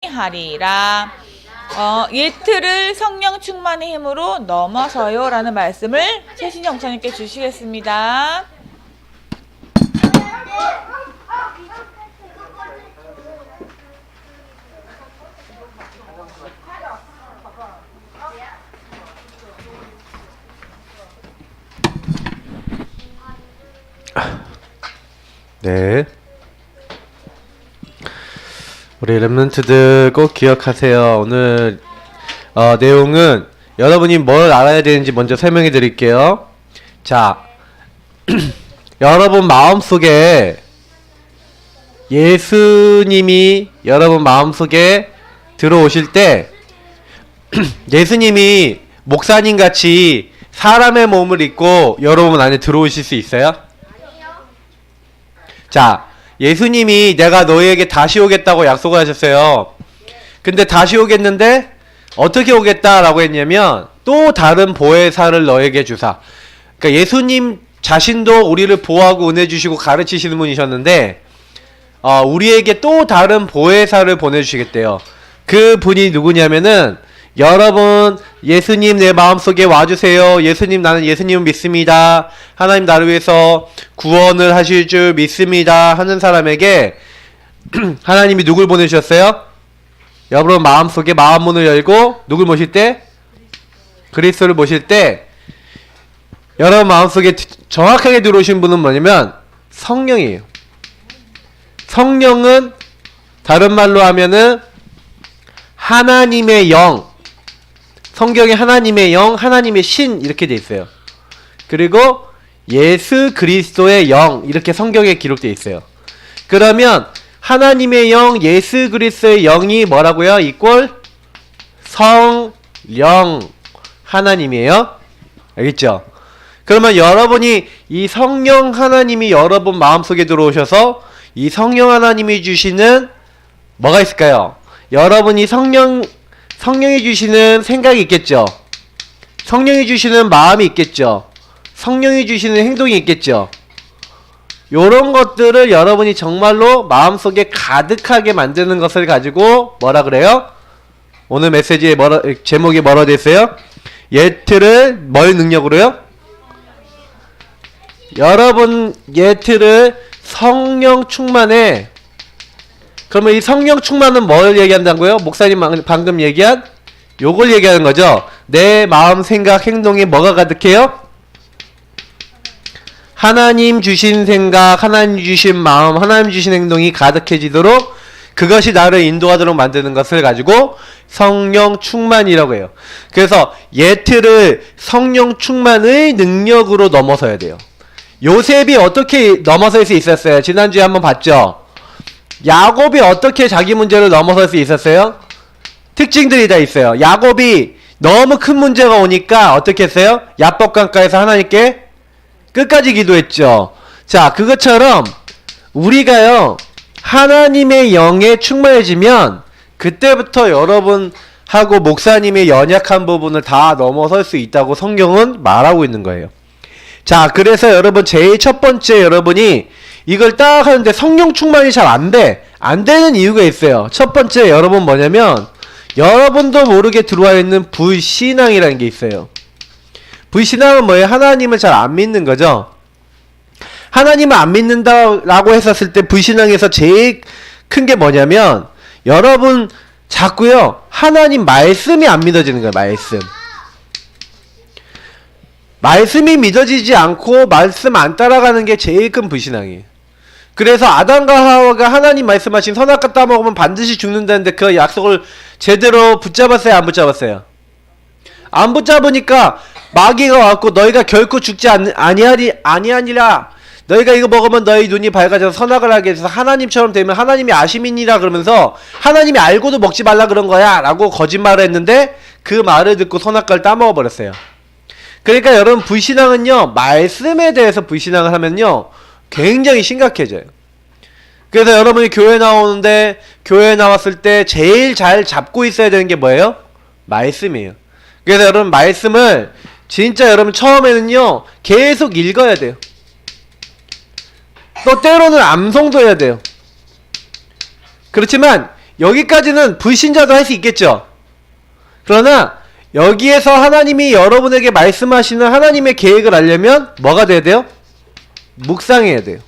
하리라. 예틀을 성령 충만의 힘으로 넘어서요 라는 말씀을 최신영 목사님께 주시겠습니다. 네. 우리 렘넌트들 꼭 기억하세요. 오늘 내용은 여러분이 뭘 알아야 되는지 먼저 설명해 드릴게요. 자, 여러분 마음속에 예수님이 여러분 마음속에 들어오실 때 예수님이 목사님 같이 사람의 몸을 입고 여러분 안에 들어오실 수 있어요? 자, 예수님이 내가 너희에게 다시 오겠다고 약속을 하셨어요. 근데 다시 오겠는데 어떻게 오겠다라고 했냐면 또 다른 보혜사를 너에게 주사. 그러니까 예수님 자신도 우리를 보호하고 은혜 주시고 가르치시는 분이셨는데 우리에게 또 다른 보혜사를 보내주시겠대요. 그 분이 누구냐면은 여러분 예수님 내 마음속에 와주세요. 예수님 나는 예수님을 믿습니다. 하나님 나를 위해서 구원을 하실 줄 믿습니다 하는 사람에게 하나님이 누굴 보내주셨어요? 여러분 마음속에 마음문을 열고 누굴 모실 때? 그리스도를 모실 때 여러분 마음속에 정확하게 들어오신 분은 뭐냐면 성령이에요. 성령은 다른 말로 하면은 하나님의 영, 성경에 하나님의 영, 하나님의 신 이렇게 돼 있어요. 그리고 예수 그리스도의 영 이렇게 성경에 기록되어 있어요. 그러면 하나님의 영, 예수 그리스도의 영이 뭐라고요? 이꼴 성령 하나님이에요. 알겠죠? 그러면 여러분이 이 성령 하나님이 여러분 마음속에 들어오셔서 이 성령 하나님이 주시는 뭐가 있을까요? 여러분이 성령이 주시는 생각이 있겠죠. 성령이 주시는 마음이 있겠죠. 성령이 주시는 행동이 있겠죠. 요런 것들을 여러분이 정말로 마음속에 가득하게 만드는 것을 가지고 뭐라 그래요? 오늘 메시지의 제목이 뭐라 됐어요? 예틀을 뭘 능력으로요? 여러분 예틀을 성령 충만에. 그러면 이 성령 충만은 뭘 얘기한다고요? 목사님 방금 얘기한 요걸 얘기하는 거죠. 내 마음, 생각, 행동에 뭐가 가득해요? 하나님 주신 생각, 하나님 주신 마음, 하나님 주신 행동이 가득해지도록 그것이 나를 인도하도록 만드는 것을 가지고 성령 충만이라고 해요. 그래서 예틀을 성령 충만의 능력으로 넘어서야 돼요. 요셉이 어떻게 넘어설 수 있었어요? 지난주에 한번 봤죠? 야곱이 어떻게 자기 문제를 넘어설 수 있었어요? 특징들이 다 있어요. 야곱이 너무 큰 문제가 오니까 어떻게 했어요? 야복강가에서 하나님께 끝까지 기도했죠. 자, 그것처럼 우리가요 하나님의 영에 충만해지면 그때부터 여러분하고 목사님의 연약한 부분을 다 넘어설 수 있다고 성경은 말하고 있는 거예요. 자, 그래서 여러분 제일 첫 번째 여러분이 이걸 딱 하는데 성령 충만이 잘 안 돼. 안 되는 이유가 있어요. 첫 번째 여러분 뭐냐면 여러분도 모르게 들어와 있는 불신앙이라는 게 있어요. 불신앙은 뭐예요? 하나님을 잘 안 믿는 거죠. 하나님을 안 믿는다라고 했었을 때 불신앙에서 제일 큰 게 뭐냐면 여러분 자꾸요 하나님 말씀이 안 믿어지는 거예요. 말씀이 믿어지지 않고 말씀 안 따라가는 게 제일 큰 불신앙이에요. 그래서 아담과 하와가 하나님 말씀하신 선악과 따먹으면 반드시 죽는다는데 그 약속을 제대로 붙잡았어요? 안 붙잡았어요? 안 붙잡으니까 마귀가 왔고 너희가 결코 죽지 아니하니라. 너희가 이거 먹으면 너희 눈이 밝아져서 선악을 하게 해서 하나님처럼 되면 하나님이 아심이니라 그러면서 하나님이 알고도 먹지 말라 그런 거야 라고 거짓말을 했는데 그 말을 듣고 선악과를 따먹어 버렸어요. 그러니까 여러분 불신앙은요 말씀에 대해서 불신앙을 하면요 굉장히 심각해져요. 그래서 여러분이 교회 나오는데 교회 나왔을 때 제일 잘 잡고 있어야 되는 게 뭐예요? 말씀이에요. 그래서 여러분 말씀을 진짜 여러분 처음에는요 계속 읽어야 돼요. 또 때로는 암송도 해야 돼요. 그렇지만 여기까지는 불신자도 할 수 있겠죠. 그러나 여기에서 하나님이 여러분에게 말씀하시는 하나님의 계획을 알려면 뭐가 돼야 돼요? 묵상해야 돼요.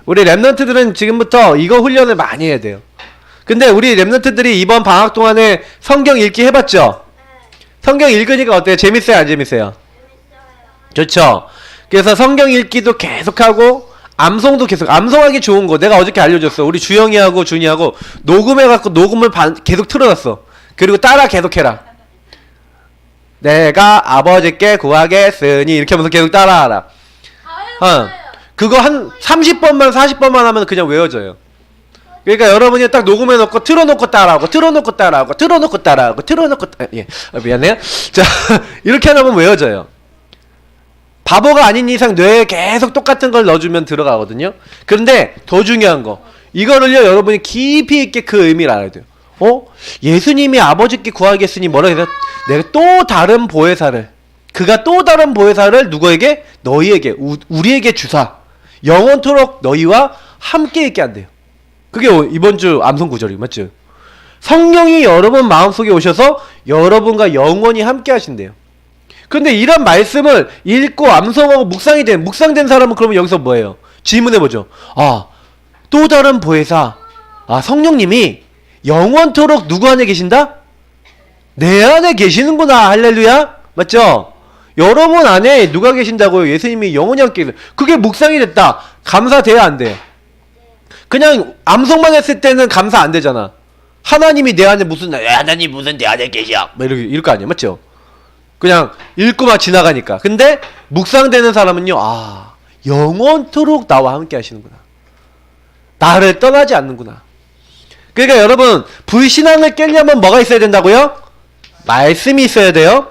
우리 랩런트들은 지금부터 이거 훈련을 많이 해야 돼요. 근데 우리 랩런트들이 이번 방학 동안에 성경 읽기 해봤죠? 성경 읽으니까 어때요? 재밌어요? 안 재밌어요? 좋죠? 그래서 성경 읽기도 계속하고 암송도 계속, 암송하기 좋은 거 내가 어저께 알려줬어. 우리 주영이하고 준이하고 녹음해갖고 녹음을 계속 틀어놨어. 그리고 따라 계속해라. 내가 아버지께 구하겠으니 이렇게 하면서 계속 따라하라. 그거 한 30번만 40번만 하면 그냥 외워져요. 그러니까 여러분이 딱 녹음해놓고 틀어놓고 따라하고 틀어놓고 따라하고 틀어놓고 따라하고 틀어놓고 미안해요. 자 이렇게 하면 외워져요. 바보가 아닌 이상 뇌에 계속 똑같은 걸 넣어주면 들어가거든요. 그런데 더 중요한 거 이거를요 여러분이 깊이 있게 그 의미를 알아야 돼요. 예수님이 아버지께 구하겠으니 뭐라 해서 내가 또 다른 보혜사를 그가 또 다른 보혜사를 누구에게? 너희에게 우리에게 주사 영원토록 너희와 함께 있게 한대요. 그게 이번 주 암송 구절이 맞죠? 성령이 여러분 마음속에 오셔서 여러분과 영원히 함께 하신대요. 근데 이런 말씀을 읽고 암송하고 묵상된 사람은 그러면 여기서 뭐예요? 질문해보죠. 또 다른 보혜사 성령님이 영원토록 누구 안에 계신다? 내 안에 계시는구나. 할렐루야. 맞죠? 여러분 안에 누가 계신다고요? 예수님이 영원히 함께 계세요. 그게 묵상이 됐다. 감사돼야 안 돼요? 그냥 암송만 했을 때는 감사 안 되잖아. 하나님이 내 안에 하나님 무슨 내 안에 계셔. 이럴 거 아니야. 맞죠? 그냥 읽고만 지나가니까. 근데 묵상되는 사람은요. 영원토록 나와 함께 하시는구나. 나를 떠나지 않는구나. 그러니까 여러분 불신앙을 깨려면 뭐가 있어야 된다고요? 말씀이 있어야 돼요.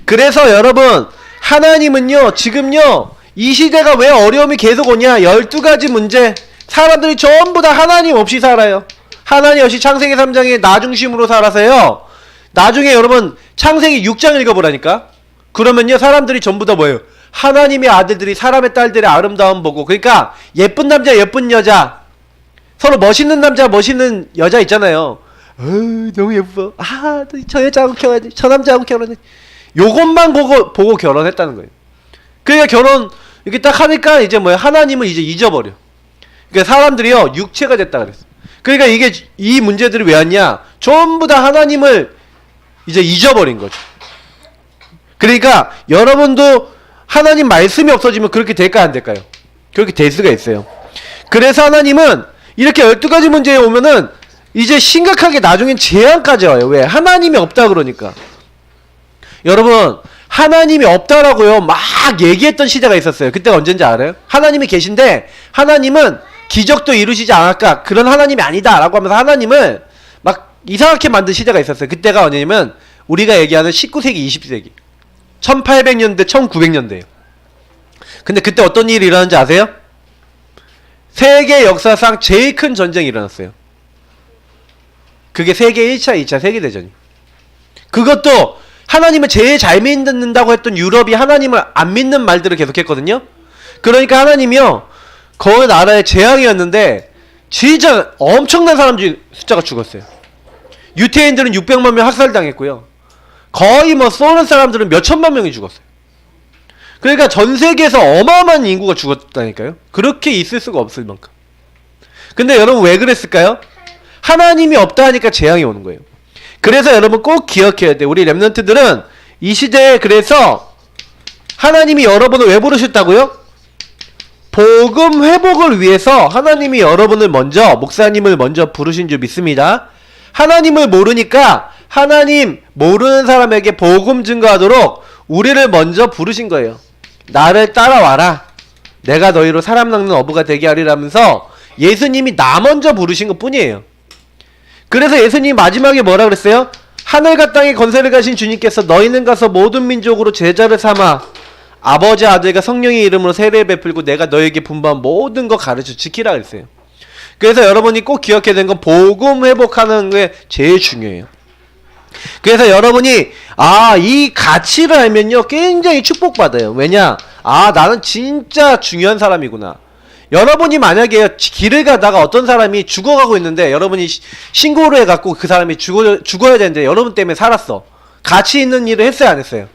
그래서 여러분 하나님은요 지금요 이 시대가 왜 어려움이 계속 오냐. 12가지 문제. 사람들이 전부 다 하나님 없이 살아요. 하나님 없이 창세기 3장에 나 중심으로 살아서요. 나중에 여러분 창세기 6장 읽어보라니까. 그러면요 사람들이 전부 다 뭐예요? 하나님의 아들들이 사람의 딸들의 아름다움 보고, 그러니까 예쁜 남자 예쁜 여자, 서로 멋있는 남자 멋있는 여자 있잖아요. 너무 예뻐. 저 여자하고 결혼해, 저 남자하고 결혼해. 요것만 보고 결혼했다는 거예요. 그러니까 결혼 이렇게 딱 하니까 이제 뭐야, 하나님은 이제 잊어버려. 그러니까 사람들이요 육체가 됐다 그랬어. 그러니까 이 문제들이 왜 왔냐? 전부 다 하나님을 이제 잊어버린 거죠. 그러니까 여러분도 하나님 말씀이 없어지면 그렇게 될까요, 안 될까요? 그렇게 될 수가 있어요. 그래서 하나님은 이렇게 12가지 문제에 오면은 이제 심각하게 나중엔 재앙까지 와요. 왜? 하나님이 없다 그러니까. 여러분 하나님이 없다라고요 막 얘기했던 시대가 있었어요. 그때가 언젠지 알아요? 하나님이 계신데 하나님은 기적도 이루시지 않을까, 그런 하나님이 아니다 라고 하면서 하나님을 막 이상하게 만든 시대가 있었어요. 그때가 언제냐면 우리가 얘기하는 19세기 20세기 1800년대 1900년대예요 근데 그때 어떤 일이 일어났는지 아세요? 세계 역사상 제일 큰 전쟁이 일어났어요. 그게 세계 1차 2차 세계대전이. 그것도 하나님을 제일 잘 믿는다고 했던 유럽이 하나님을 안 믿는 말들을 계속했거든요. 그러니까 하나님이요 그 나라의 재앙이었는데 진짜 엄청난 사람들 숫자가 죽었어요. 유태인들은 600만 명 학살당했고요. 거의 뭐 쏘는 사람들은 몇 천만 명이 죽었어요. 그러니까 전 세계에서 어마어마한 인구가 죽었다니까요. 그렇게 있을 수가 없을 만큼. 근데 여러분 왜 그랬을까요? 하나님이 없다 하니까 재앙이 오는 거예요. 그래서 여러분 꼭 기억해야 돼요. 우리 랩런트들은 이 시대에 그래서 하나님이 여러분을 왜 부르셨다고요? 복음 회복을 위해서 하나님이 여러분을 먼저, 목사님을 먼저 부르신 줄 믿습니다. 하나님을 모르니까 하나님 모르는 사람에게 복음 증거하도록 우리를 먼저 부르신 거예요. 나를 따라와라. 내가 너희로 사람 낚는 어부가 되게 하리라면서 예수님이 나 먼저 부르신 것 뿐이에요. 그래서 예수님이 마지막에 뭐라 그랬어요? 하늘과 땅에 권세를 가신 주님께서 너희는 가서 모든 민족으로 제자를 삼아 아버지 아들과 성령의 이름으로 세례 베풀고 내가 너에게 분부한 모든 거 가르쳐 지키라 그랬어요. 그래서 여러분이 꼭 기억해야 되는 건 복음 회복하는 게 제일 중요해요. 그래서 여러분이 이 가치를 알면요 굉장히 축복받아요. 왜냐? 나는 진짜 중요한 사람이구나. 여러분이 만약에 길을 가다가 어떤 사람이 죽어가고 있는데 여러분이 신고를 해갖고 그 사람이 죽어야 되는데 여러분 때문에 살았어. 가치 있는 일을 했어요, 안 했어요?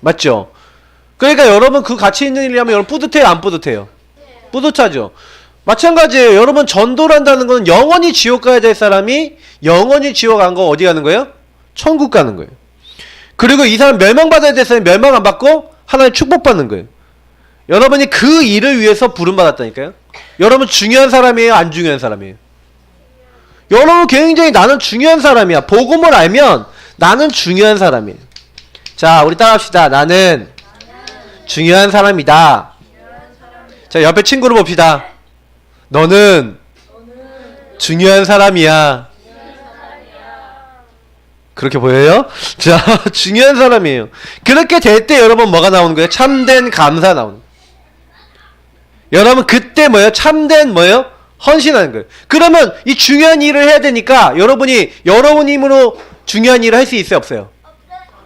맞죠? 그러니까 여러분 그 가치 있는 일을 하면 여러분 뿌듯해요, 안 뿌듯해요? 뿌듯하죠. 마찬가지예요. 여러분 전도를 한다는 건 영원히 지옥 가야 될 사람이 영원히 지옥 간 거 어디 가는 거예요? 천국 가는 거예요. 그리고 이 사람 멸망받아야 될 사람이 멸망 안 받고 하나님 축복받는 거예요. 여러분이 그 일을 위해서 부름받았다니까요. 여러분 중요한 사람이에요, 안 중요한 사람이에요? 여러분 굉장히 나는 중요한 사람이야. 복음을 알면 나는 중요한 사람이에요. 자, 우리 따라합시다. 나는 중요한 사람이다. 자, 옆에 친구를 봅시다. 너는 중요한 사람이야. 그렇게 보여요? 자, 중요한 사람이에요. 그렇게 될 때 여러분 뭐가 나오는 거예요? 참된 감사 나오는 거예요. 여러분 그때 뭐예요? 참된 뭐예요? 헌신하는 거예요. 그러면 이 중요한 일을 해야 되니까 여러분이 여러분 힘으로 중요한 일을 할 수 있어요? 없어요?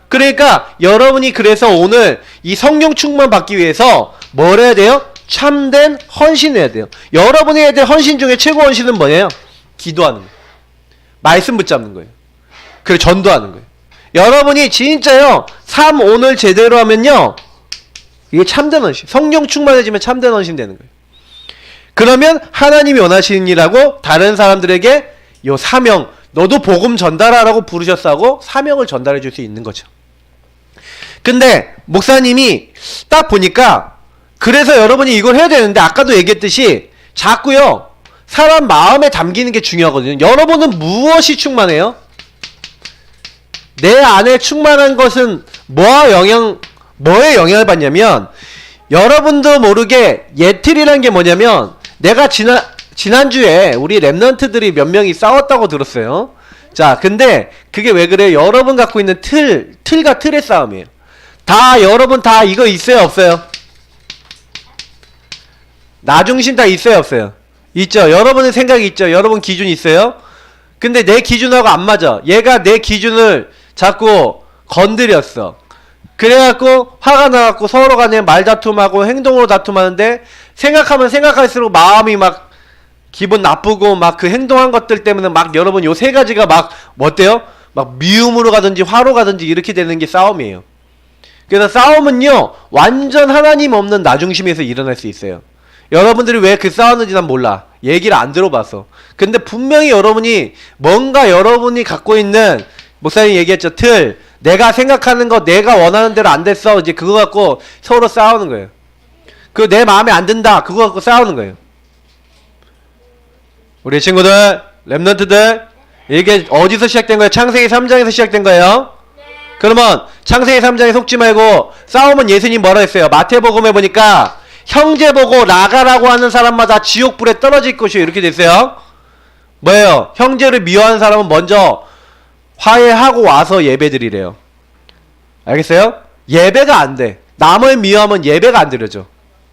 그러니까 여러분이 그래서 오늘 이 성령 충만 받기 위해서 뭘 해야 돼요? 참된 헌신을 해야 돼요. 여러분이 해야 될 헌신 중에 최고 헌신은 뭐예요? 기도하는 거예요. 말씀 붙잡는 거예요. 그리고 전도하는 거예요. 여러분이 진짜요 삶 오늘 제대로 하면요 이게 참된 헌신, 성령 충만해지면 참된 헌신 되는 거예요. 그러면 하나님이 원하시는 일하고 다른 사람들에게 요 사명, 너도 복음 전달하라고 부르셨어 하고 사명을 전달해 줄 수 있는 거죠. 근데 목사님이 딱 보니까 그래서 여러분이 이걸 해야 되는데 아까도 얘기했듯이 자꾸요 사람 마음에 담기는 게 중요하거든요. 여러분은 무엇이 충만해요? 내 안에 충만한 것은 뭐에 영향을 받냐면 여러분도 모르게 예틀이라는 게 뭐냐면 내가 지난주에 우리 랩런트들이 몇 명이 싸웠다고 들었어요. 자, 근데 그게 왜 그래요? 여러분 갖고 있는 틀과 틀의 싸움이에요. 다 여러분 다 이거 있어요, 없어요? 나중심 다 있어요, 없어요? 있죠. 여러분의 생각이 있죠. 여러분 기준이 있어요. 근데 내 기준하고 안 맞아. 얘가 내 기준을 자꾸 건드렸어. 그래갖고 화가 나갖고 서로 간에 말다툼하고 행동으로 다툼하는데 생각하면 생각할수록 마음이 막 기분 나쁘고 막 그 행동한 것들 때문에 막 여러분 요 세 가지가 막 뭐 어때요? 막 미움으로 가든지 화로 가든지 이렇게 되는 게 싸움이에요. 그래서 싸움은요 완전 하나님 없는 나중심에서 일어날 수 있어요. 여러분들이 왜 그 싸웠는지 난 몰라. 얘기를 안 들어봐서. 근데 분명히 여러분이 뭔가 여러분이 갖고 있는 목사님 얘기했죠. 틀. 내가 생각하는 거 내가 원하는 대로 안 됐어. 이제 그거 갖고 서로 싸우는 거예요. 그 내 마음에 안 든다. 그거 갖고 싸우는 거예요. 우리 친구들, 랩런트들, 이게 어디서 시작된 거예요? 창세기 3장에서 시작된 거예요. 그러면 창세기 3장에 속지 말고 싸우면 예수님 뭐라 했어요? 마태복음에 보니까 형제 보고 나가라고 하는 사람마다 지옥불에 떨어질 것이요 이렇게 됐어요. 뭐예요? 형제를 미워하는 사람은 먼저 화해하고 와서 예배드리래요. 알겠어요? 예배가 안 돼. 남을 미워하면 예배가 안 드려져.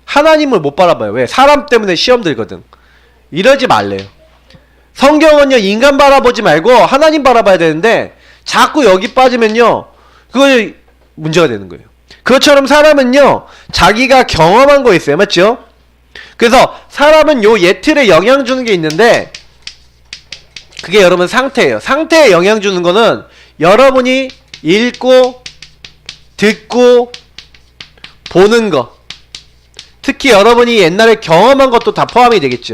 하나님을 못 바라봐요. 왜? 사람 때문에 시험 들거든. 이러지 말래요. 성경은요 인간 바라보지 말고 하나님 바라봐야 되는데 자꾸 여기 빠지면요 그거 문제가 되는 거예요. 그것처럼 사람은요 자기가 경험한 거 있어요. 맞죠? 그래서 사람은 요 예틀에 영향 주는 게 있는데 그게 여러분 상태예요. 상태에 영향 주는 거는 여러분이 읽고 듣고 보는 거, 특히 여러분이 옛날에 경험한 것도 다 포함이 되겠죠.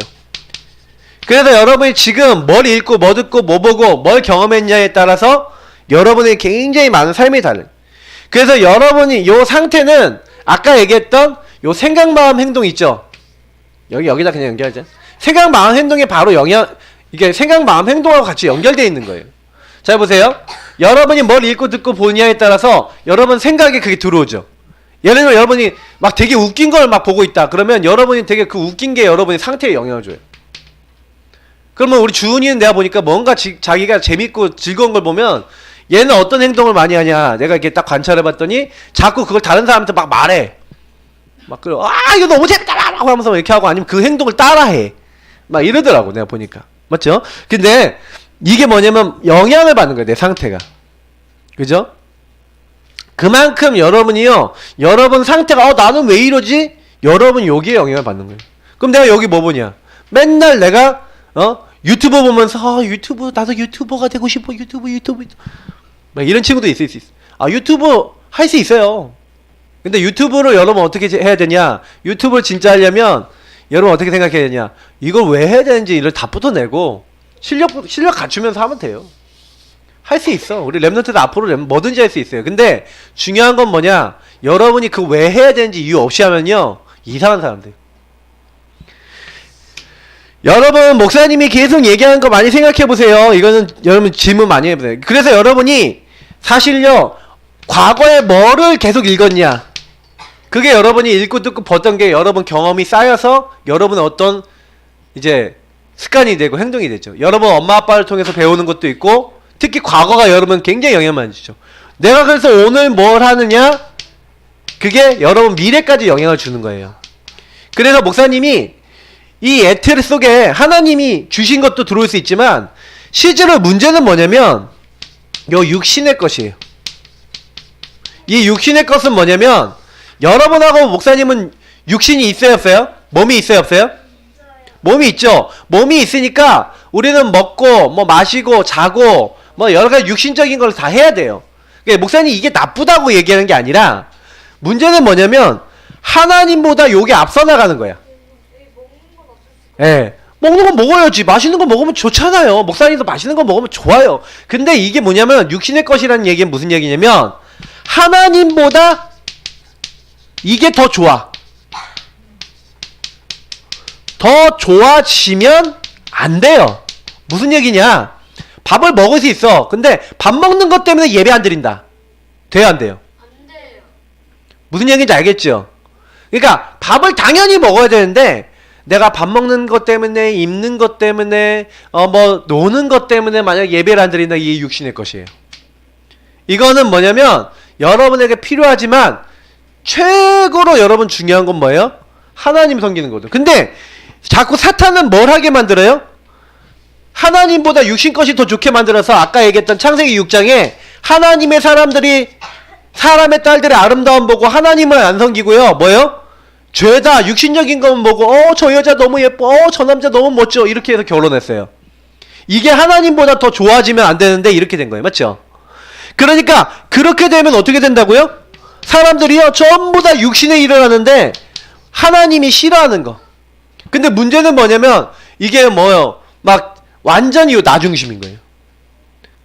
그래서 여러분이 지금 뭘 읽고 뭐 듣고 뭐 보고 뭘 경험했냐에 따라서 여러분의 굉장히 많은 삶이 달라요. 그래서 여러분이 요 상태는 아까 얘기했던 요 생각, 마음, 행동 있죠? 여기다 그냥 연결하자. 생각, 마음, 행동에 바로 이게 생각, 마음, 행동하고 같이 연결되어 있는 거예요. 잘 보세요. 여러분이 뭘 읽고 듣고 보느냐에 따라서 여러분 생각에 그게 들어오죠. 예를 들면 여러분이 막 되게 웃긴 걸 막 보고 있다. 그러면 여러분이 되게 그 웃긴 게 여러분의 상태에 영향을 줘요. 그러면 우리 주은이는 내가 보니까 뭔가 자기가 재밌고 즐거운 걸 보면 얘는 어떤 행동을 많이 하냐. 내가 이렇게 딱 관찰해봤더니 자꾸 그걸 다른 사람한테 막 말해. 막 그래. 아 이거 너무 재밌다 라고 하면서 이렇게 하고 아니면 그 행동을 따라해. 막 이러더라고 내가 보니까. 맞죠? 근데 이게 뭐냐면 영향을 받는 거예요. 내 상태가. 그죠? 그만큼 여러분이요. 여러분 상태가 나는 왜 이러지? 여러분 여기에 영향을 받는 거예요. 그럼 내가 여기 뭐 보냐? 맨날 내가 유튜브 보면서 유튜브 나도 유튜버가 되고 싶어. 유튜브 막 이런 친구도 있을 수 있어. 유튜브 할 수 있어요. 근데 유튜브를 여러분 어떻게 해야 되냐? 유튜브를 진짜 하려면 여러분 어떻게 생각해야 되냐? 이걸 왜 해야 되는지 이를 다 붙어내고 실력 갖추면서 하면 돼요. 할 수 있어. 우리 랩런트도 앞으로 뭐든지 할 수 있어요. 근데 중요한 건 뭐냐? 여러분이 그 왜 해야 되는지 이유 없이 하면요 이상한 사람들. 여러분 목사님이 계속 얘기하는 거 많이 생각해 보세요. 이거는 여러분 질문 많이 해보세요. 그래서 여러분이 사실요 과거에 뭐를 계속 읽었냐? 그게 여러분이 읽고 듣고 봤던 게 여러분 경험이 쌓여서 여러분의 어떤 이제 습관이 되고 행동이 되죠. 여러분 엄마 아빠를 통해서 배우는 것도 있고 특히 과거가 여러분 굉장히 영향을 많이 주죠. 내가 그래서 오늘 뭘 하느냐? 그게 여러분 미래까지 영향을 주는 거예요. 그래서 목사님이 이 에테르 속에 하나님이 주신 것도 들어올 수 있지만 실제로 문제는 뭐냐면 요 육신의 것이에요. 이 육신의 것은 뭐냐면 여러분하고 목사님은 육신이 있어요 없어요? 몸이 있어요 없어요? 몸이 있죠. 몸이 있으니까 우리는 먹고 뭐 마시고 자고 뭐 여러가지 육신적인 걸 다 해야 돼요. 그러니까 목사님이 이게 나쁘다고 얘기하는 게 아니라 문제는 뭐냐면 하나님보다 요게 앞서 나가는 거야. 예. 먹는 거 먹어야지. 맛있는 거 먹으면 좋잖아요. 목사님도 맛있는 거 먹으면 좋아요. 근데 이게 뭐냐면 육신의 것이라는 얘기는 무슨 얘기냐면 하나님보다 이게 더 좋아. 더 좋아지면 안 돼요. 무슨 얘기냐? 밥을 먹을 수 있어. 근데 밥 먹는 것 때문에 예배 안 드린다. 돼요 안 돼요? 안 돼요. 무슨 얘기인지 알겠죠? 그러니까 밥을 당연히 먹어야 되는데 내가 밥 먹는 것 때문에 입는 것 때문에 뭐 노는 것 때문에 만약 예배를 안 드린다. 이게 육신의 것이에요. 이거는 뭐냐면 여러분에게 필요하지만 최고로 여러분 중요한 건 뭐예요? 하나님 섬기는 거죠. 근데 자꾸 사탄은 뭘 하게 만들어요? 하나님보다 육신 것이 더 좋게 만들어서 아까 얘기했던 창세기 6장에 하나님의 사람들이 사람의 딸들의 아름다움 보고 하나님을 안 섬기고요. 뭐예요? 죄다. 육신적인 것만 보고 저 여자 너무 예뻐. 저 남자 너무 멋져. 이렇게 해서 결혼했어요. 이게 하나님보다 더 좋아지면 안 되는데 이렇게 된 거예요. 맞죠? 그러니까 그렇게 되면 어떻게 된다고요? 사람들이요 전부 다 육신의 일을 하는데 하나님이 싫어하는 거. 근데 문제는 뭐냐면 이게 뭐요? 막 완전히 나 중심인 거예요.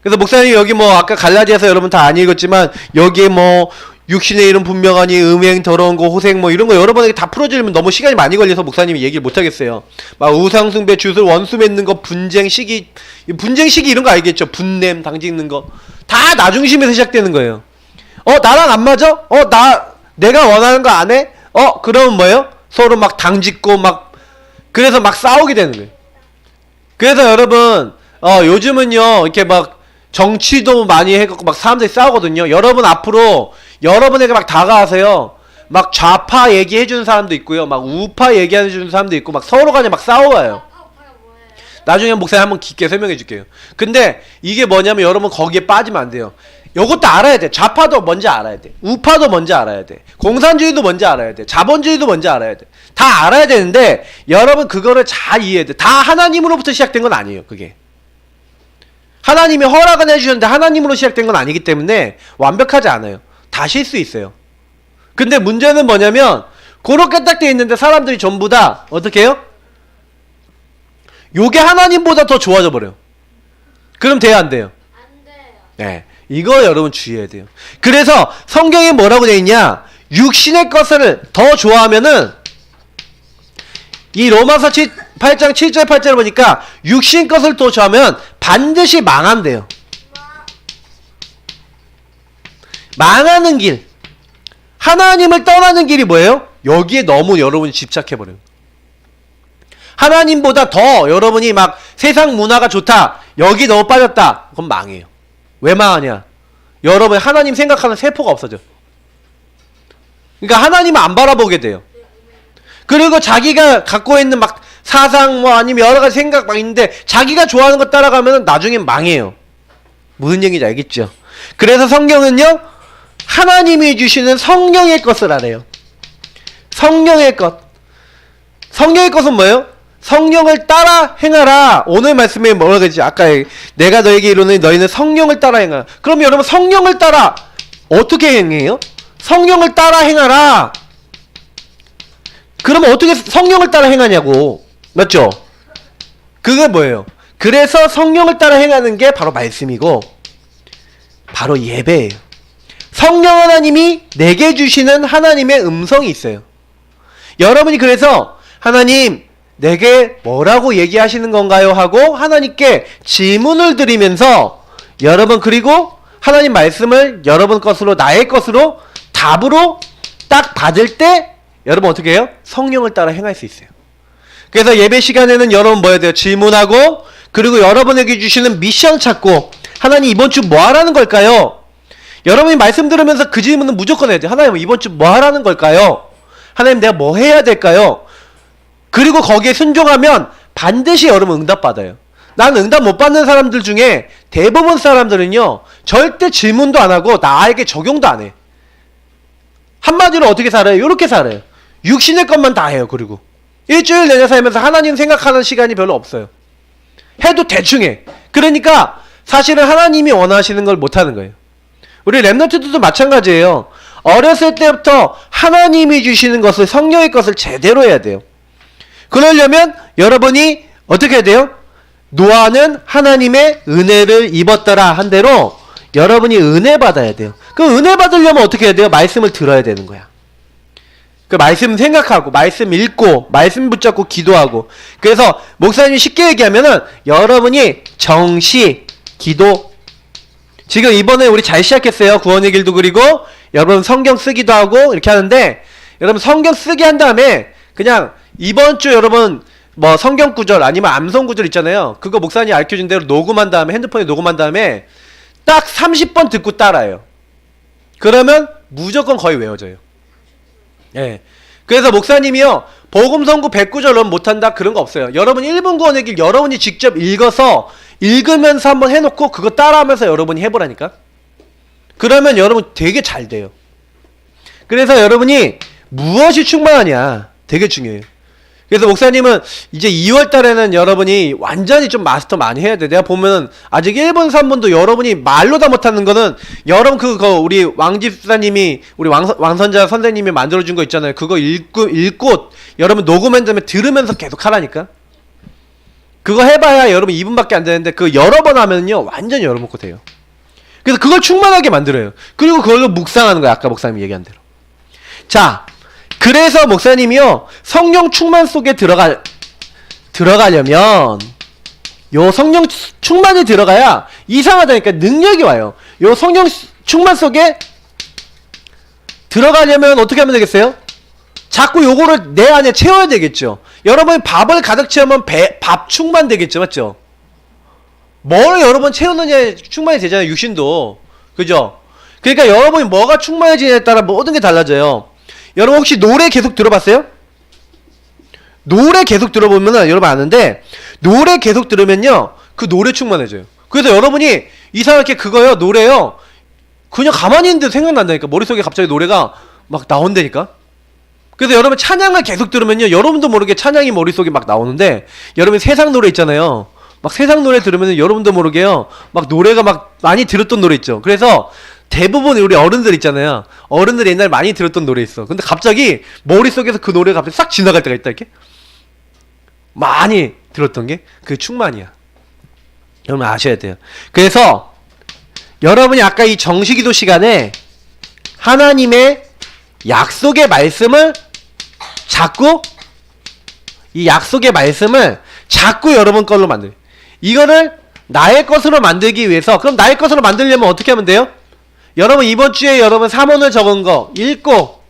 그래서 목사님 여기 뭐 아까 갈라디아서 여러분 다 안 읽었지만 여기에 뭐 육신의 일은 분명하니 음행 더러운 거 호색 뭐 이런 거 여러분에게 다 풀어주려면 너무 시간이 많이 걸려서 목사님이 얘기를 못 하겠어요. 막 우상숭배 주술 원수 맺는 거 분쟁 시기 이런 거 알겠죠? 분냄 당짓는 거 다 나 중심에서 시작되는 거예요. 나랑 안 맞아? 내가 원하는 거 안 해? 그러면 뭐예요? 서로 막 당짓고 막 그래서 막 싸우게 되는 거예요. 그래서 여러분 요즘은요 이렇게 막 정치도 많이 해갖고 막 사람들이 싸우거든요. 여러분 앞으로 여러분에게 막 다가와서요 막 좌파 얘기해주는 사람도 있고요 막 우파 얘기해주는 사람도 있고 막 서로 간에 막 싸워요. 나중에 목사님 한번 깊게 설명해 줄게요. 근데 이게 뭐냐면 여러분 거기에 빠지면 안 돼요. 요것도 알아야 돼. 좌파도 뭔지 알아야 돼. 우파도 뭔지 알아야 돼. 공산주의도 뭔지 알아야 돼. 자본주의도 뭔지 알아야 돼. 다 알아야 되는데 여러분 그거를 잘 이해해야 돼. 다 하나님으로부터 시작된 건 아니에요. 그게 하나님이 허락은 해주셨는데 하나님으로 시작된 건 아니기 때문에 완벽하지 않아요. 다 실수 있어요. 근데 문제는 뭐냐면 그렇게 딱 돼 있는데 사람들이 전부 다 어떻게 해요? 요게 하나님보다 더 좋아져 버려요. 그럼 돼요 안 돼요? 안 돼요. 네, 이거 여러분 주의해야 돼요. 그래서 성경에 뭐라고 돼 있냐? 육신의 것을 더 좋아하면은 이 로마서 8장 7절 8절을 보니까 육신 것을 더 좋아하면 반드시 망한대요. 망하는 길. 하나님을 떠나는 길이 뭐예요? 여기에 너무 여러분이 집착해버려요. 하나님보다 더 여러분이 막 세상 문화가 좋다. 여기 너무 빠졌다. 그건 망해요. 왜 망하냐? 여러분 하나님 생각하는 세포가 없어져. 그러니까 하나님을 안 바라보게 돼요. 그리고 자기가 갖고 있는 막 사상 뭐 아니면 여러 가지 생각 막 있는데 자기가 좋아하는 거 따라가면 나중에 망해요. 무슨 얘기인지 알겠죠? 그래서 성경은요 하나님이 주시는 성령의 것을 알아요. 성령의 것. 성령의 것은 뭐예요? 성령을 따라 행하라. 오늘 말씀에 뭐라고 그랬지? 아까 내가 너에게 이르노니 너희는 성령을 따라 행하라. 그럼 여러분 성령을 따라 어떻게 행해요? 성령을 따라 행하라. 그러면 어떻게 성령을 따라 행하냐고. 맞죠? 그게 뭐예요? 그래서 성령을 따라 행하는 게 바로 말씀이고 바로 예배예요. 성령 하나님이 내게 주시는 하나님의 음성이 있어요. 여러분이 그래서 하나님 내게 뭐라고 얘기하시는 건가요? 하고 하나님께 질문을 드리면서 여러분 그리고 하나님 말씀을 여러분 것으로 나의 것으로 답으로 딱 받을 때 여러분 어떻게 해요? 성령을 따라 행할 수 있어요. 그래서 예배 시간에는 여러분 뭐 해야 돼요? 질문하고 그리고 여러분에게 주시는 미션 찾고 하나님 이번 주 뭐 하라는 걸까요? 여러분이 말씀 들으면서 그 질문은 무조건 해야 돼요. 하나님 이번 주 뭐 하라는 걸까요? 하나님 내가 뭐 해야 될까요? 그리고 거기에 순종하면 반드시 여러분 응답받아요. 난 응답 못 받는 사람들 중에 대부분 사람들은요 절대 질문도 안 하고 나에게 적용도 안 해. 한마디로 어떻게 살아요? 이렇게 살아요. 육신의 것만 다 해요. 그리고 일주일 내내 살면서 하나님 생각하는 시간이 별로 없어요. 해도 대충 해. 그러니까 사실은 하나님이 원하시는 걸 못하는 거예요. 우리 랩런트들도 마찬가지예요. 어렸을 때부터 하나님이 주시는 것을 성령의 것을 제대로 해야 돼요. 그러려면 여러분이 어떻게 해야 돼요? 노아는 하나님의 은혜를 입었더라 한 대로 여러분이 은혜 받아야 돼요. 그 은혜 받으려면 어떻게 해야 돼요? 말씀을 들어야 되는 거야. 그 말씀 생각하고 말씀 읽고 말씀 붙잡고 기도하고. 그래서 목사님이 쉽게 얘기하면은 여러분이 정시 기도. 지금 이번에 우리 잘 시작했어요. 구원의 길도. 그리고 여러분 성경 쓰기도 하고 이렇게 하는데 여러분 성경 쓰기 한 다음에 그냥 이번 주 여러분 뭐 성경 구절 아니면 암송 구절 있잖아요. 그거 목사님이 알려준 대로 녹음한 다음에 핸드폰에 녹음한 다음에 딱 30번 듣고 따라해요. 그러면 무조건 거의 외워져요. 예. 그래서 목사님이요 복음 선구 109절은 못한다 그런 거 없어요. 여러분 1분 구원의 길 여러분이 직접 읽어서 읽으면서 한번 해놓고 그거 따라하면서 여러분이 해보라니까. 그러면 여러분 되게 잘 돼요. 그래서 여러분이 무엇이 충만하냐 되게 중요해요. 그래서 목사님은 이제 2월 달에는 여러분이 완전히 좀 마스터 많이 해야 돼. 내가 보면 아직 1분 3분도 여러분이 말로 다 못하는 거는 여러분 그거 우리 왕집사님이 우리 왕선자 선생님이 만들어준 거 있잖아요. 그거 읽고 여러분 녹음한 다음에 들으면서 계속 하라니까. 그거 해봐야 여러분 2분밖에 안 되는데 그 여러 번 하면요 완전히 여러분 거 돼요. 그래서 그걸 충만하게 만들어요. 그리고 그걸로 묵상하는 거야. 아까 목사님이 얘기한 대로. 자, 그래서 목사님이요 성령 충만 속에 들어가려면 요 성령 충만이 들어가야 이상하다니까 능력이 와요. 요 성령 충만 속에 들어가려면 어떻게 하면 되겠어요? 자꾸 요거를 내 안에 채워야 되겠죠. 여러분이 밥을 가득 채우면 밥 충만 되겠죠. 맞죠? 뭘 여러분 채우느냐에 충만이 되잖아요. 육신도. 그죠? 그러니까 여러분이 뭐가 충만해지냐에 따라 모든 게 달라져요. 여러분 혹시 노래 계속 들어봤어요? 노래 계속 들어보면은 여러분 아는데 노래 계속 들으면요 그 노래 충만해져요. 그래서 여러분이 이상하게 그거요 노래요 그냥 가만히 있는데 생각난다니까. 머릿속에 갑자기 노래가 막 나온다니까. 그래서 여러분 찬양을 계속 들으면요 여러분도 모르게 찬양이 머릿속에 막 나오는데 여러분 세상 노래 있잖아요. 막 세상 노래 들으면 여러분도 모르게요 막 노래가 막 많이 들었던 노래 있죠. 그래서 대부분 우리 어른들 있잖아요. 어른들 옛날에 많이 들었던 노래 있어. 근데 갑자기 머릿속에서 그 노래가 갑자기 싹 지나갈 때가 있다 이렇게. 많이 들었던 게 그게 충만이야. 여러분 아셔야 돼요. 그래서 여러분이 아까 이 정시기도 시간에 하나님의 약속의 말씀을 자꾸 이 약속의 말씀을 자꾸 여러분 걸로 만들어요. 이거를 나의 것으로 만들기 위해서 그럼 나의 것으로 만들려면 어떻게 하면 돼요? 여러분 이번 주에 여러분 사문을 적은 거 읽고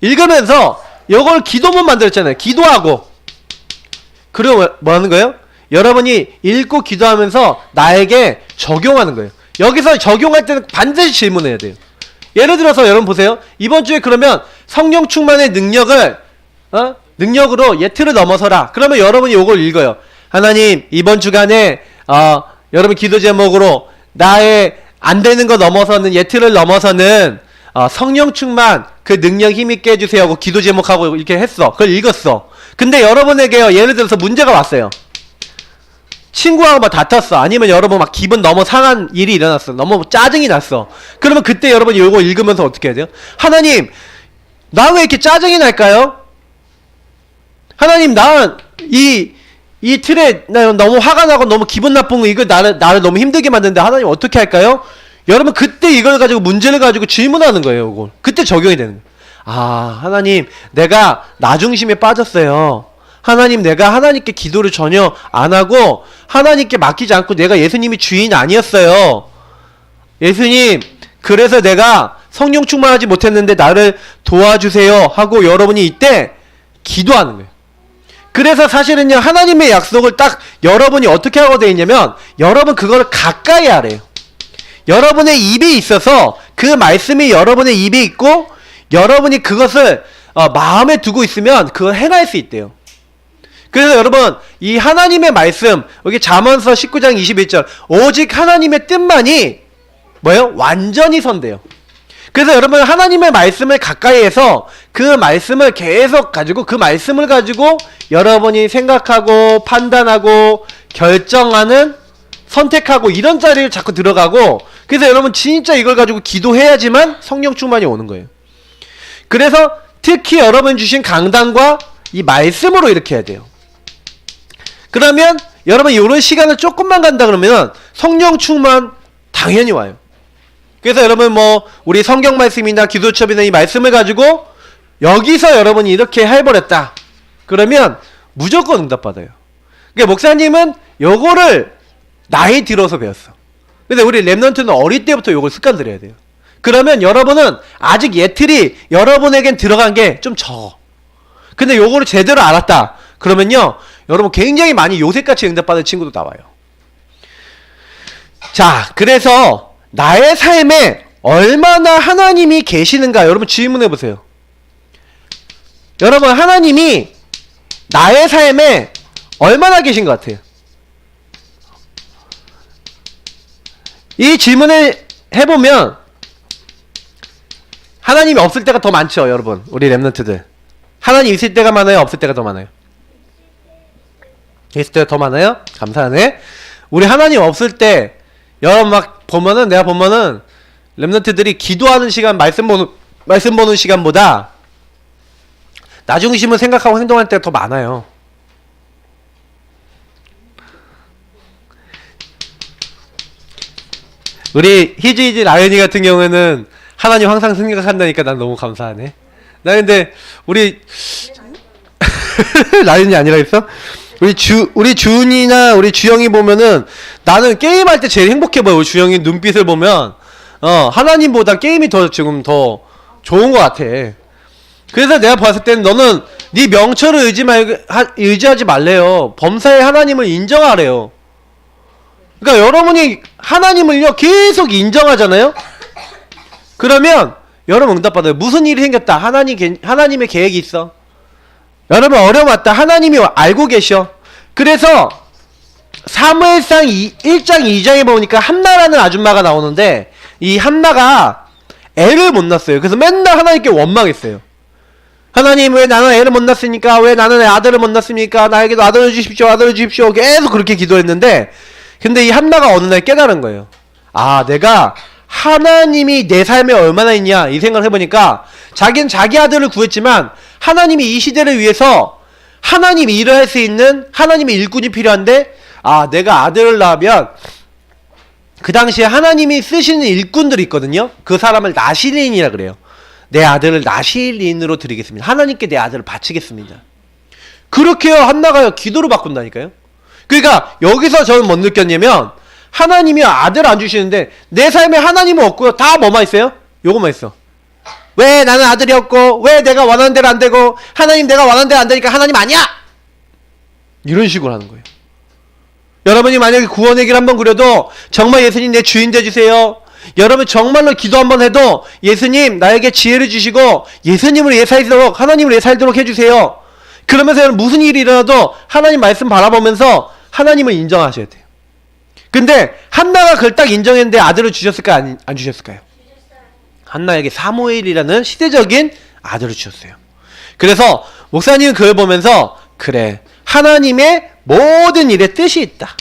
읽으면서 요걸 기도문 만들었잖아요. 기도하고 그리고 뭐 하는 거예요? 여러분이 읽고 기도하면서 나에게 적용하는 거예요. 여기서 적용할 때는 반드시 질문해야 돼요. 예를 들어서 여러분 보세요. 이번 주에 그러면 성령 충만의 능력으로 예틀을 넘어서라. 그러면 여러분이 요걸 읽어요. 하나님 이번 주간에 여러분 기도 제목으로 나의 안 되는 거 넘어서는 예틀을 넘어서는 성령 충만 그 능력 힘있게 해주세요 하고 기도 제목하고 이렇게 했어. 그걸 읽었어. 근데 여러분에게요, 예를 들어서 문제가 왔어요. 친구하고 막 다퉜어. 아니면 여러분 막 기분 너무 상한 일이 일어났어. 너무 짜증이 났어. 그러면 그때 여러분이 이거 읽으면서 어떻게 해야 돼요? 하나님, 나 왜 이렇게 짜증이 날까요? 하나님, 이 틀에 나 너무 화가 나고 너무 기분 나쁜 거, 이거 나를 너무 힘들게 만드는데 하나님 어떻게 할까요? 여러분 그때 이걸 가지고 문제를 가지고 질문하는 거예요. 이걸 그때 적용이 되는 거예요. 아, 하나님, 내가 나 중심에 빠졌어요. 하나님, 내가 하나님께 기도를 전혀 안 하고 하나님께 맡기지 않고 내가 예수님이 주인 아니었어요. 예수님, 그래서 내가 성령 충만하지 못했는데 나를 도와주세요 하고 여러분이 이때 기도하는 거예요. 그래서 사실은요, 하나님의 약속을 딱 여러분이 어떻게 하고 되어 있냐면, 여러분 그걸 가까이 하래요. 여러분의 입에 있어서 그 말씀이 여러분의 입에 있고 여러분이 그것을 마음에 두고 있으면 그걸 행할 수 있대요. 그래서 여러분, 이 하나님의 말씀, 여기 잠언서 19장 21절, 오직 하나님의 뜻만이 뭐예요? 완전히 선대요. 그래서 여러분, 하나님의 말씀을 가까이 해서 그 말씀을 계속 가지고, 그 말씀을 가지고 여러분이 생각하고 판단하고 결정하는, 선택하고 이런 자리를 자꾸 들어가고, 그래서 여러분 진짜 이걸 가지고 기도해야지만 성령 충만이 오는 거예요. 그래서 특히 여러분 주신 강단과 이 말씀으로 이렇게 해야 돼요. 그러면 여러분 이런 시간을 조금만 간다 그러면 성령 충만 당연히 와요. 그래서 여러분 뭐 우리 성경 말씀이나 기도첩이나 이 말씀을 가지고 여기서 여러분이 이렇게 해버렸다 그러면 무조건 응답받아요. 그러니까 목사님은 요거를 나이 들어서 배웠어. 근데 우리 랩넌트는 어릴 때부터 요걸 습관 들여야 돼요. 그러면 여러분은 아직 예틀이 여러분에겐 들어간 게 좀 적어. 근데 요거를 제대로 알았다 그러면요, 여러분 굉장히 많이 요새같이 응답받은 친구도 나와요. 자, 그래서 나의 삶에 얼마나 하나님이 계시는가 여러분 질문해 보세요. 여러분, 하나님이 나의 삶에 얼마나 계신 것 같아요? 이 질문을 해보면 하나님이 없을 때가 더 많죠. 여러분, 우리 랩런트들 하나님 있을 때가 많아요? 없을 때가 더 많아요? 있을 때가 더 많아요? 감사하네. 우리 하나님 없을 때 여러분 막 보면은, 내가 보면은 랩런트들이 기도하는 시간, 말씀 보는 시간보다 나 중심을 생각하고 행동할 때가 더 많아요. 우리 희지희지 라연이 같은 경우에는 하나님 항상 생각한다니까 난 너무 감사하네. 나 근데 우리 라연이 아니라 했어? 우리 주은이나 우리 주영이 보면은 나는 게임할 때 제일 행복해 보여. 우리 주영이 눈빛을 보면 하나님보다 게임이 지금 더 좋은 것 같아. 그래서 내가 봤을 때는 너는 네 명철을 의지하지 말래요. 범사의 하나님을 인정하래요. 그러니까 여러분이 하나님을요 계속 인정하잖아요. 그러면 여러분 응답받아요. 무슨 일이 생겼다, 하나님의 계획이 있어. 여러분 어려움 왔다, 하나님이 알고 계셔. 그래서 사무엘상 1장 2장에 보니까 한나라는 아줌마가 나오는데, 이 한나가 애를 못 낳았어요. 그래서 맨날 하나님께 원망했어요. 하나님, 왜 나는 애를 못 낳았습니까? 왜 나는 아들을 못 낳았습니까? 나에게도 아들을 주십시오, 아들을 주십시오. 계속 그렇게 기도했는데, 근데 이 한나가 어느 날 깨달은 거예요. 아, 내가 하나님이 내 삶에 얼마나 있냐 이 생각을 해보니까, 자기는 자기 아들을 구했지만 하나님이 이 시대를 위해서 하나님이 일을 할 수 있는 하나님의 일꾼이 필요한데, 아, 내가 아들을 낳으면 그 당시에 하나님이 쓰시는 일꾼들이 있거든요. 그 사람을 나실인이라 그래요. 내 아들을 나실인으로 드리겠습니다. 하나님께 내 아들을 바치겠습니다. 그렇게요 한나가요 기도를 바꾼다니까요. 그러니까 여기서 저는 뭐 느꼈냐면, 하나님이 아들 안 주시는데 내 삶에 하나님은 없고요, 다 뭐만 있어요? 요거만 있어. 왜 나는 아들이 없고, 왜 내가 원하는 대로 안 되고, 하나님 내가 원하는 대로 안 되니까 하나님 아니야! 이런 식으로 하는 거예요. 여러분이 만약에 구원의 길 한번 그려도 정말 예수님 내 주인 되주세요, 여러분 정말로 기도 한번 해도 예수님 나에게 지혜를 주시고 예수님을 위해 살도록, 하나님을 위해 살도록 해주세요, 그러면서 여러분 무슨 일이 일어나도 하나님 말씀 바라보면서 하나님을 인정하셔야 돼요. 근데 한나가 그걸 딱 인정했는데 아들을 주셨을까요? 안 주셨을까요? 한나에게 사무엘이라는 시대적인 아들을 주셨어요. 그래서 목사님은 그걸 보면서 그래, 하나님의 모든 일에 뜻이 있다.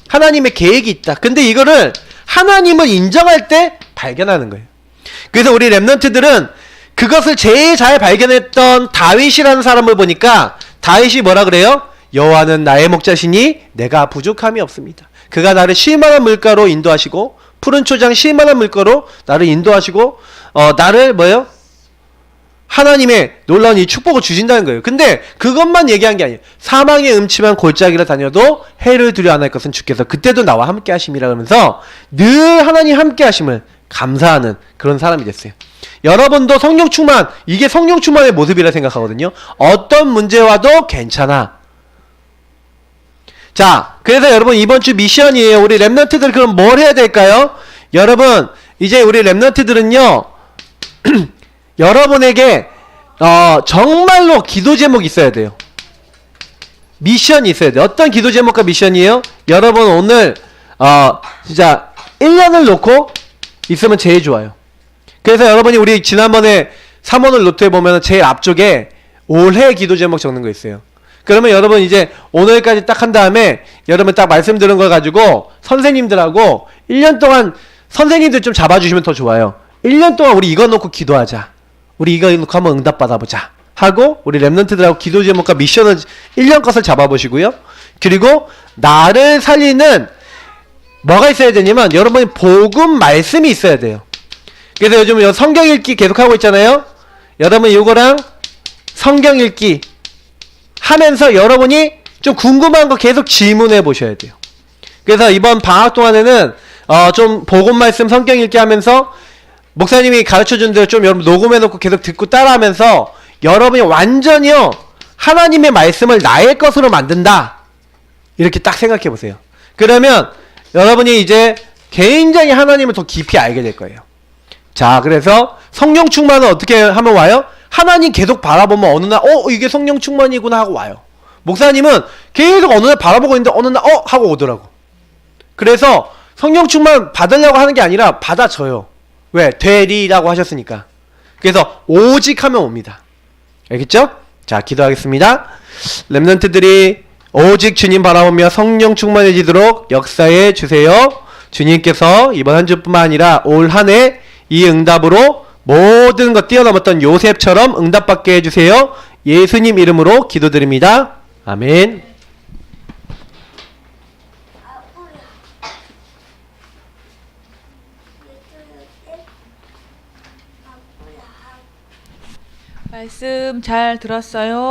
하나님의 계획이 있다. 근데 이거를 하나님을 인정할 때 발견하는 거예요. 그래서 우리 랩런트들은 그것을 제일 잘 발견했던 다윗이라는 사람을 보니까 다윗이 뭐라 그래요? 여호와는 나의 목자시니 내가 부족함이 없습니다. 그가 나를 쉴만한 물가로 인도하시고 푸른 초장 쉴만한 물가로 나를 인도하시고 나를 뭐예요? 하나님의 놀라운 이 축복을 주신다는 거예요. 근데 그것만 얘기한 게 아니에요. 사망의 음침한 골짜기를 다녀도 해를 두려 안 할 것은 주께서 그때도 나와 함께 하심이라 그러면서 늘 하나님 함께 하심을 감사하는 그런 사람이 됐어요. 여러분도 성령 충만, 이게 성령 충만의 모습이라 생각하거든요. 어떤 문제 와도 괜찮아. 자, 그래서 여러분 이번 주 미션이에요. 우리 랩런트들 그럼 뭘 해야 될까요? 여러분 이제 우리 랩런트들은요 여러분에게 정말로 기도 제목이 있어야 돼요. 미션이 있어야 돼요. 어떤 기도 제목과 미션이에요? 여러분 오늘 진짜 1년을 놓고 있으면 제일 좋아요. 그래서 여러분이 우리 지난번에 3원을 노트에 보면 제일 앞쪽에 올해 기도 제목 적는 거 있어요. 그러면 여러분 이제 오늘까지 딱 한 다음에 여러분 딱 말씀 들은 걸 가지고 선생님들하고 1년 동안 선생님들 좀 잡아주시면 더 좋아요. 1년 동안 우리 이거 놓고 기도하자. 우리 이거 놓고 한번 응답 받아보자. 하고 우리 랩런트들하고 기도 제목과 미션을 1년 것을 잡아보시고요. 그리고 나를 살리는 뭐가 있어야 되냐면 여러분이 복음 말씀이 있어야 돼요. 그래서 요즘 성경 읽기 계속하고 있잖아요. 여러분 이거랑 성경 읽기 하면서 여러분이 좀 궁금한 거 계속 질문해 보셔야 돼요. 그래서 이번 방학 동안에는 좀 복음 말씀 성경 읽기 하면서 목사님이 가르쳐준 대로 좀 여러분 녹음해 놓고 계속 듣고 따라하면서 여러분이 완전히요 하나님의 말씀을 나의 것으로 만든다 이렇게 딱 생각해 보세요. 그러면 여러분이 이제 굉장히 하나님을 더 깊이 알게 될 거예요. 자, 그래서 성령 충만은 어떻게 하면 와요? 하나님 계속 바라보면 어느 날 이게 성령 충만이구나 하고 와요. 목사님은 계속 어느 날 바라보고 있는데 어느 날 하고 오더라고. 그래서 성령 충만 받으려고 하는 게 아니라 받아져요. 왜? 되리라고 하셨으니까. 그래서 오직 하면 옵니다. 알겠죠? 자, 기도하겠습니다. 랩런트들이 오직 주님 바라보며 성령 충만해지도록 역사해 주세요. 주님께서 이번 한 주뿐만 아니라 올 한 해 이 응답으로 모든 것 뛰어넘었던 요셉처럼 응답받게 해주세요. 예수님 이름으로 기도드립니다. 아멘. 말씀 잘 들었어요.